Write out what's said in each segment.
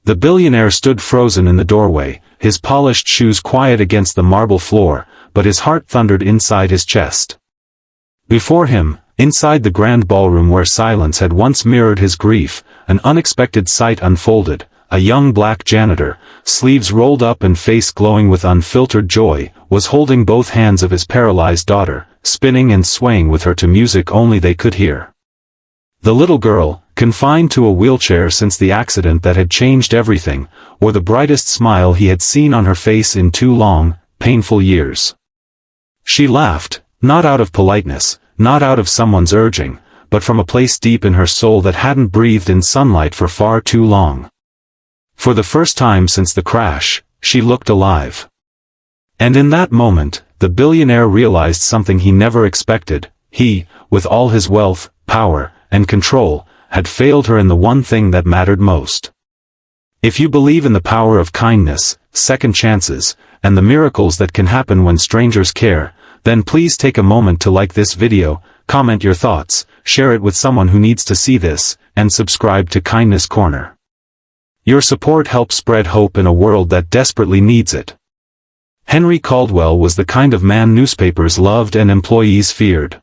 The billionaire stood frozen in the doorway, his polished shoes quiet against the marble floor, but his heart thundered inside his chest. Before him, inside the grand ballroom where silence had once mirrored his grief, an unexpected sight unfolded. A young black janitor, sleeves rolled up and face glowing with unfiltered joy, was holding both hands of his paralyzed daughter, spinning and swaying with her to music only they could hear. The little girl, confined to a wheelchair since the accident that had changed everything, wore the brightest smile he had seen on her face in 2 long, painful years. She laughed, not out of politeness, not out of someone's urging, but from a place deep in her soul that hadn't breathed in sunlight for far too long. For the first time since the crash, she looked alive. And in that moment, the billionaire realized something he never expected. He, with all his wealth, power, and control, had failed her in the one thing that mattered most. If you believe in the power of kindness, second chances, and the miracles that can happen when strangers care, then please take a moment to like this video, comment your thoughts, share it with someone who needs to see this, and subscribe to Kindness Corner. Your support helps spread hope in a world that desperately needs it. Henry Caldwell was the kind of man newspapers loved and employees feared.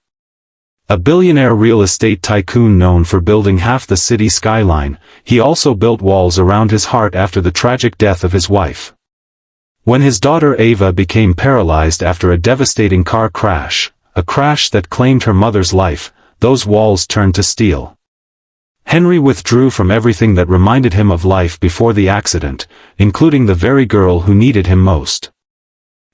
A billionaire real estate tycoon known for building half the city skyline, he also built walls around his heart after the tragic death of his wife. When his daughter Ava became paralyzed after a devastating car crash, a crash that claimed her mother's life, those walls turned to steel. Henry withdrew from everything that reminded him of life before the accident, including the very girl who needed him most.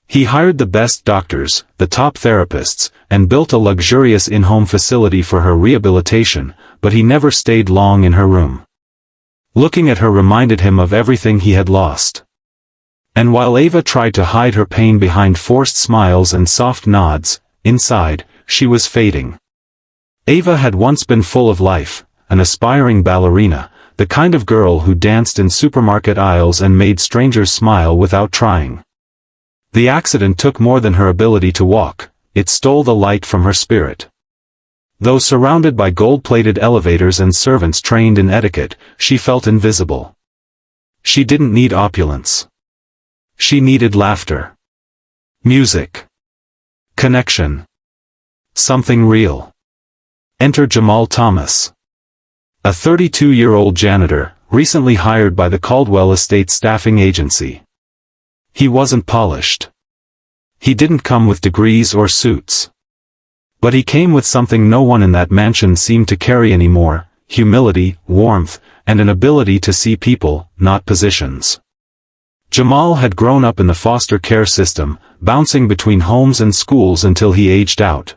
He hired the best doctors, the top therapists, and built a luxurious in-home facility for her rehabilitation, but he never stayed long in her room. Looking at her reminded him of everything he had lost. And while Ava tried to hide her pain behind forced smiles and soft nods, inside, she was fading. Ava had once been full of life, an aspiring ballerina, the kind of girl who danced in supermarket aisles and made strangers smile without trying. The accident took more than her ability to walk, it stole the light from her spirit. Though surrounded by gold-plated elevators and servants trained in etiquette, she felt invisible. She didn't need opulence. She needed laughter. Music. Connection. Something real. Enter Jamal Thomas. A 32-year-old janitor, recently hired by the Caldwell Estate staffing agency. He wasn't polished. He didn't come with degrees or suits. But he came with something no one in that mansion seemed to carry anymore: humility, warmth, and an ability to see people, not positions. Jamal had grown up in the foster care system, bouncing between homes and schools until he aged out.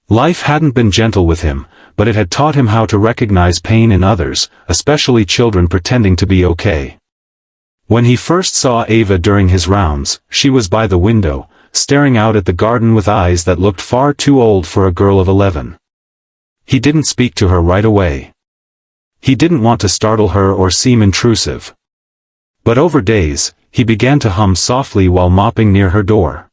Life hadn't been gentle with him, but it had taught him how to recognize pain in others, especially children pretending to be okay. When he first saw Ava during his rounds, she was by the window, staring out at the garden with eyes that looked far too old for a girl of 11. He didn't speak to her right away. He didn't want to startle her or seem intrusive. But over days, he began to hum softly while mopping near her door.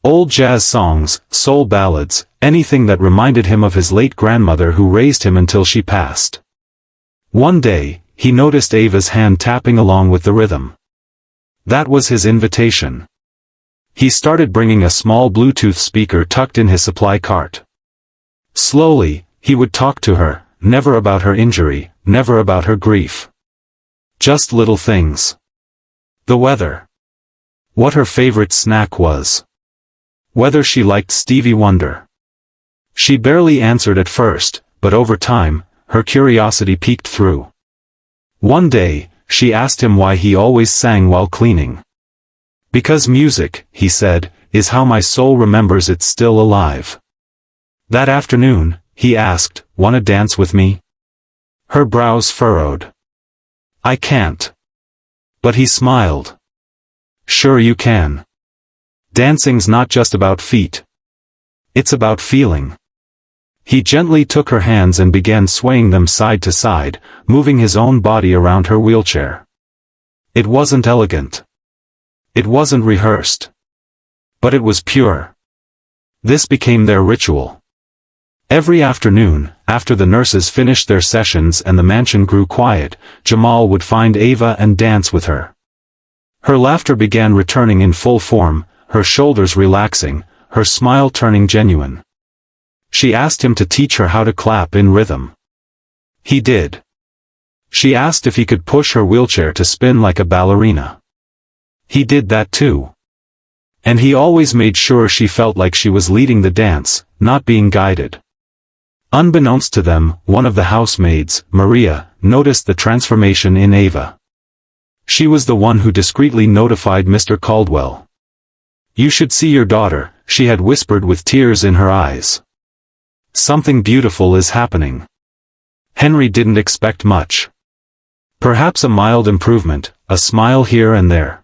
Old jazz songs, soul ballads, anything that reminded him of his late grandmother who raised him until she passed. One day, he noticed Ava's hand tapping along with the rhythm. That was his invitation. He started bringing a small Bluetooth speaker tucked in his supply cart. Slowly, he would talk to her, never about her injury, never about her grief. Just little things. The weather. What her favorite snack was. Whether she liked Stevie Wonder. She barely answered at first, but over time, her curiosity peeked through. One day, she asked him why he always sang while cleaning. Because music, he said, is how my soul remembers it's still alive. That afternoon, he asked, "Wanna dance with me?" Her brows furrowed. "I can't." But he smiled. "Sure you can. Dancing's not just about feet. It's about feeling." He gently took her hands and began swaying them side to side, moving his own body around her wheelchair. It wasn't elegant. It wasn't rehearsed. But it was pure. This became their ritual. Every afternoon, after the nurses finished their sessions and the mansion grew quiet, Jamal would find Ava and dance with her. Her laughter began returning in full form, her shoulders relaxing, her smile turning genuine. She asked him to teach her how to clap in rhythm. He did. She asked if he could push her wheelchair to spin like a ballerina. He did that too. And he always made sure she felt like she was leading the dance, not being guided. Unbeknownst to them, one of the housemaids, Maria, noticed the transformation in Ava. She was the one who discreetly notified Mr. Caldwell. "You should see your daughter," she had whispered with tears in her eyes. "Something beautiful is happening." Henry didn't expect much. Perhaps a mild improvement, a smile here and there.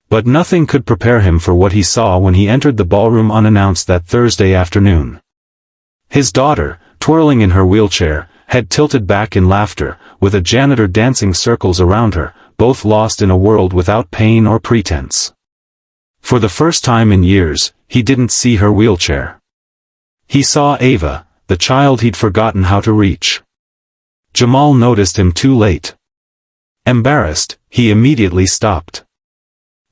But nothing could prepare him for what he saw when he entered the ballroom unannounced that Thursday afternoon. His daughter, twirling in her wheelchair, head tilted back in laughter, with a janitor dancing circles around her, both lost in a world without pain or pretense. For the first time in years, he didn't see her wheelchair. He saw Ava, the child he'd forgotten how to reach. Jamal noticed him too late. Embarrassed, he immediately stopped.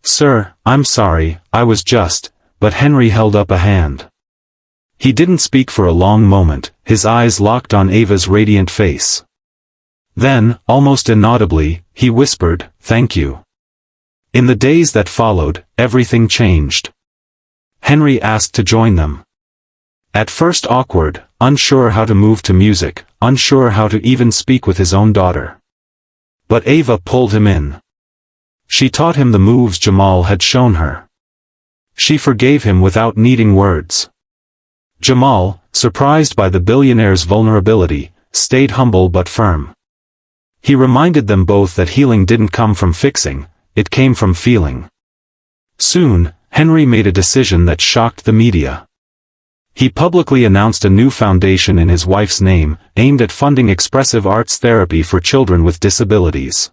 "Sir, I'm sorry, I was just," but Henry held up a hand. He didn't speak for a long moment, his eyes locked on Ava's radiant face. Then, almost inaudibly, he whispered, "Thank you." In the days that followed, everything changed. Henry asked to join them. At first awkward, unsure how to move to music, unsure how to even speak with his own daughter. But Ava pulled him in. She taught him the moves Jamal had shown her. She forgave him without needing words. Jamal, surprised by the billionaire's vulnerability, stayed humble but firm. He reminded them both that healing didn't come from fixing, it came from feeling. Soon, Henry made a decision that shocked the media. He publicly announced a new foundation in his wife's name, aimed at funding expressive arts therapy for children with disabilities.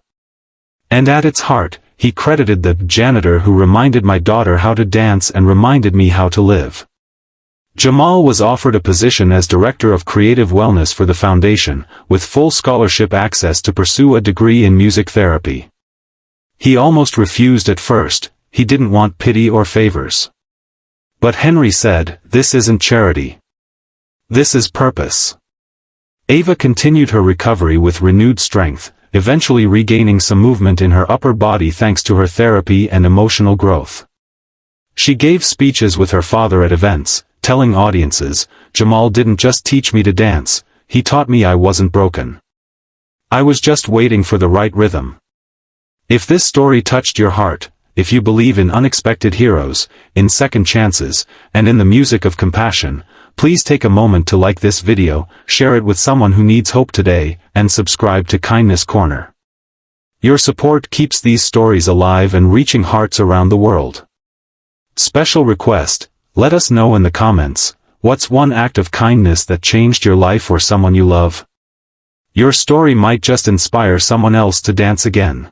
And at its heart, he credited the janitor who reminded my daughter how to dance and reminded me how to live. Jamal was offered a position as Director of Creative Wellness for the foundation, with full scholarship access to pursue a degree in music therapy. He almost refused at first, he didn't want pity or favors. But Henry said, "This isn't charity. This is purpose." Ava continued her recovery with renewed strength, eventually regaining some movement in her upper body thanks to her therapy and emotional growth. She gave speeches with her father at events, telling audiences, "Jamal didn't just teach me to dance, he taught me I wasn't broken. I was just waiting for the right rhythm." If this story touched your heart, if you believe in unexpected heroes, in second chances, and in the music of compassion, please take a moment to like this video, share it with someone who needs hope today, and subscribe to Kindness Corner. Your support keeps these stories alive and reaching hearts around the world. Special request, let us know in the comments, what's one act of kindness that changed your life or someone you love? Your story might just inspire someone else to dance again.